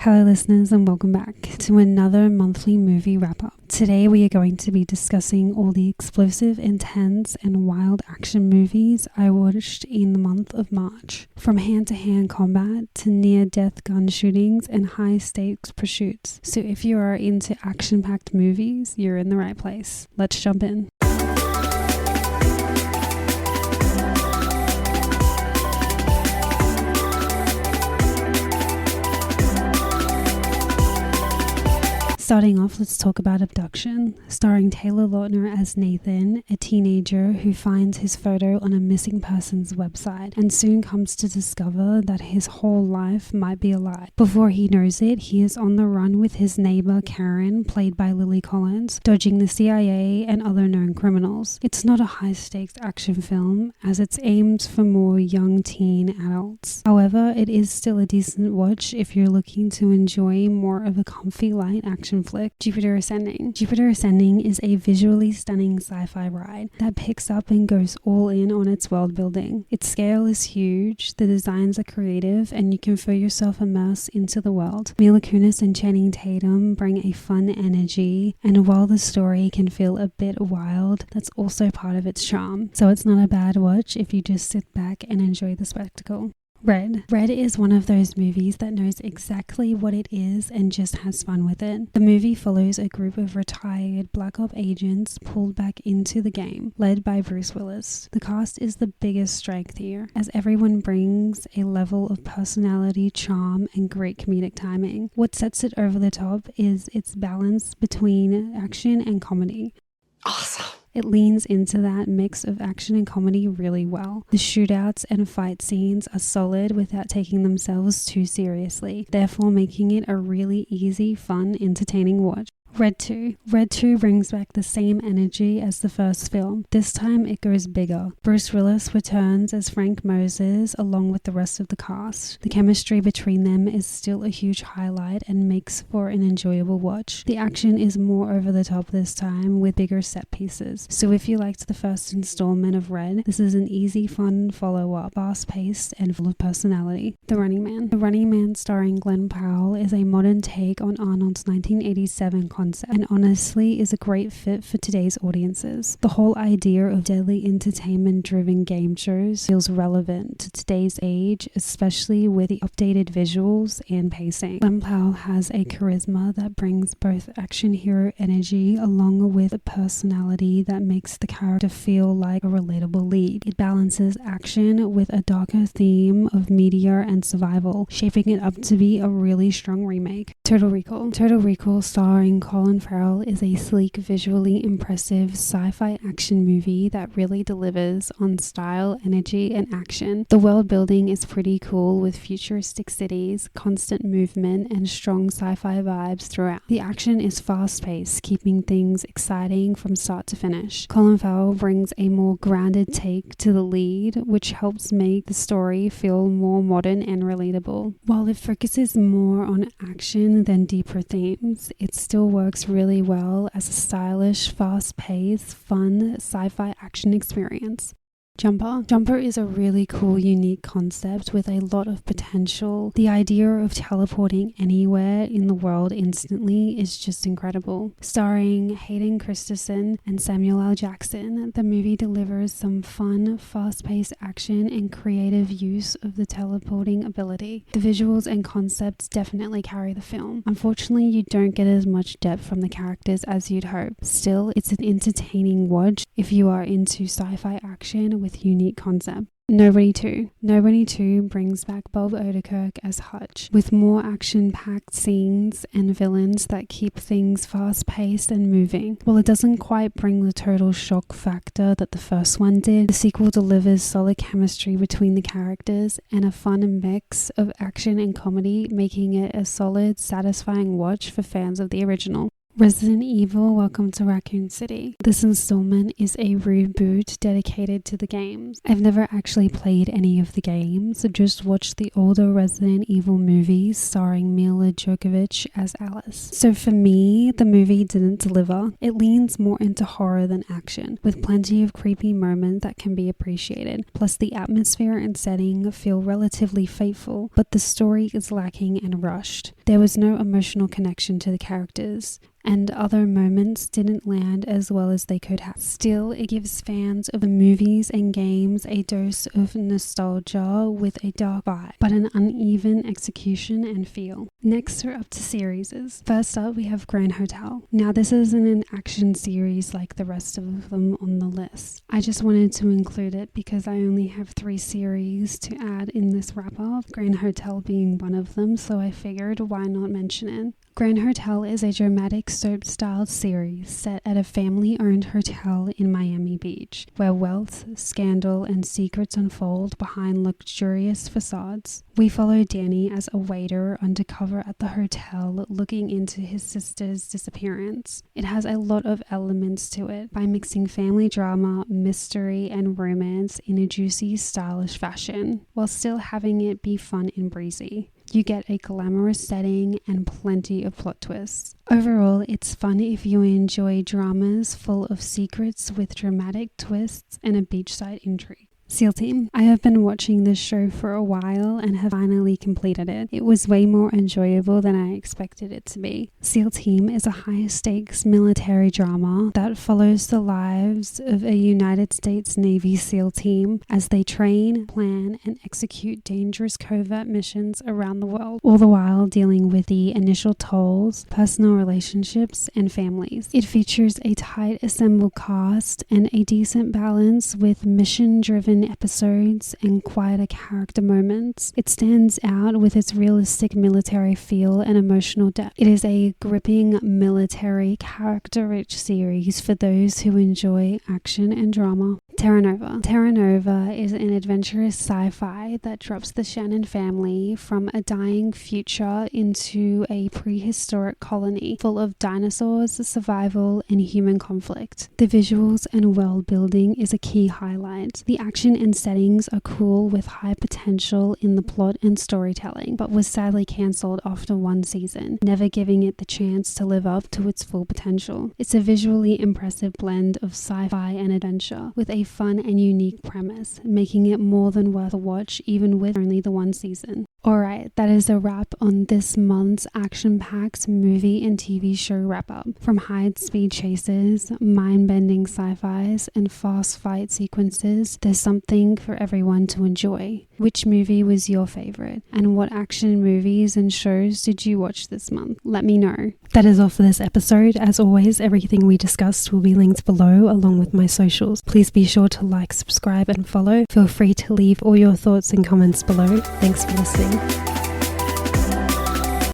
Hello listeners and welcome back to another monthly movie wrap-up. Today we are going to be discussing all the explosive, intense and wild action movies I watched in the month of March. From hand-to-hand combat to near-death gun shootings and high-stakes pursuits. So if you are into action-packed movies, you're in the right place. Let's jump in. Starting off, let's talk about Abduction, starring Taylor Lautner as Nathan, a teenager who finds his photo on a missing persons website and soon comes to discover that his whole life might be a lie. Before he knows it, he is on the run with his neighbor Karen, played by Lily Collins, dodging the CIA and other known criminals. It's not a high-stakes action film, as it's aimed for more young teen adults. However, it is still a decent watch if you're looking to enjoy more of a comfy light action flick. Jupiter Ascending. Jupiter Ascending is a visually stunning sci-fi ride that picks up and goes all in on its world building. Its scale is huge, the designs are creative, and you can feel yourself immersed into the world. Mila Kunis and Channing Tatum bring a fun energy, and while the story can feel a bit wild, that's also part of its charm. So it's not a bad watch if you just sit back and enjoy the spectacle. Red. Red is one of those movies that knows exactly what it is and just has fun with it. The movie follows a group of retired Black Ops agents pulled back into the game, led by Bruce Willis. The cast is the biggest strength here, as everyone brings a level of personality, charm, and great comedic timing. What sets it over the top is its balance between action and comedy. Awesome. It leans into that mix of action and comedy really well. The shootouts and fight scenes are solid without taking themselves too seriously, therefore making it a really easy, fun, entertaining watch. Red 2. Red 2 brings back the same energy as the first film. This time it goes bigger. Bruce Willis returns as Frank Moses along with the rest of the cast. The chemistry between them is still a huge highlight and makes for an enjoyable watch. The action is more over the top this time with bigger set pieces. So if you liked the first installment of Red, this is an easy, fun follow-up, fast-paced and full of personality. The Running Man. The Running Man starring Glenn Powell is a modern take on Arnold's 1987 concept, and honestly is a great fit for today's audiences. The whole idea of deadly entertainment-driven game shows feels relevant to today's age, especially with the updated visuals and pacing. Glenn Powell has a charisma that brings both action hero energy along with a personality that makes the character feel like a relatable lead. It balances action with a darker theme of media and survival, shaping it up to be a really strong remake. Total Recall. Total Recall starring Colin Farrell is a sleek, visually impressive sci-fi action movie that really delivers on style, energy, and action. The world building is pretty cool with futuristic cities, constant movement, and strong sci-fi vibes throughout. The action is fast-paced, keeping things exciting from start to finish. Colin Farrell brings a more grounded take to the lead, which helps make the story feel more modern and relatable. While it focuses more on action than deeper themes, it still works really well as a stylish, fast-paced, fun sci-fi action experience. Jumper. Jumper is a really cool, unique concept with a lot of potential. The idea of teleporting anywhere in the world instantly is just incredible. Starring Hayden Christensen and Samuel L. Jackson, the movie delivers some fun, fast-paced action and creative use of the teleporting ability. The visuals and concepts definitely carry the film. Unfortunately, you don't get as much depth from the characters as you'd hope. Still, it's an entertaining watch if you are into sci-fi action with unique concept. Nobody 2. Nobody 2 brings back Bob Odenkirk as Hutch, with more action-packed scenes and villains that keep things fast-paced and moving. While it doesn't quite bring the total shock factor that the first one did, the sequel delivers solid chemistry between the characters and a fun mix of action and comedy, making it a solid, satisfying watch for fans of the original. Resident Evil Welcome to Raccoon City. This installment is a reboot dedicated to the games. I've never actually played any of the games, just watched the older Resident Evil movies starring Mila Jovovich as Alice. So for me, the movie didn't deliver. It leans more into horror than action, with plenty of creepy moments that can be appreciated. Plus the atmosphere and setting feel relatively faithful, but the story is lacking and rushed. There was no emotional connection to the characters, and other moments didn't land as well as they could have. Still, it gives fans of the movies and games a dose of nostalgia with a dark vibe, but an uneven execution and feel. Next, we're up to series. First up, we have Grand Hotel. Now, this isn't an action series like the rest of them on the list. I just wanted to include it because I only have 3 series to add in this wrap-up, Grand Hotel being one of them, so I figured why not mention it. Grand Hotel is a dramatic soap-style series set at a family-owned hotel in Miami Beach, where wealth, scandal, and secrets unfold behind luxurious facades. We follow Danny as a waiter undercover at the hotel looking into his sister's disappearance. It has a lot of elements to it by mixing family drama, mystery, and romance in a juicy, stylish fashion, while still having it be fun and breezy. You get a glamorous setting and plenty of plot twists. Overall, it's fun if you enjoy dramas full of secrets with dramatic twists and a beachside intrigue. SEAL Team. I have been watching this show for a while and have finally completed it. It was way more enjoyable than I expected it to be. SEAL Team is a high-stakes military drama that follows the lives of a United States Navy SEAL team as they train, plan, and execute dangerous covert missions around the world, all the while dealing with the initial tolls, personal relationships, and families. It features a tight assembled cast and a decent balance with mission-driven episodes and quieter character moments. It stands out with its realistic military feel and emotional depth. It is a gripping military character-rich series for those who enjoy action and drama. Terra Nova. Terra Nova is an adventurous sci-fi that drops the Shannon family from a dying future into a prehistoric colony full of dinosaurs, survival, and human conflict. The visuals and world building is a key highlight. The action and settings are cool with high potential in the plot and storytelling, but was sadly cancelled after 1 season, never giving it the chance to live up to its full potential. It's a visually impressive blend of sci-fi and adventure, with a fun and unique premise, making it more than worth a watch even with only the 1 season. Alright, that is a wrap on this month's action-packed movie and TV show wrap-up. From high-speed chases, mind-bending sci-fis, and fast fight sequences, there's something for everyone to enjoy. Which movie was your favorite? And what action movies and shows did you watch this month? Let me know. That is all for this episode. As always, everything we discussed will be linked below along with my socials. Please be sure to like, subscribe, and follow. Feel free to leave all your thoughts and comments below. Thanks for listening.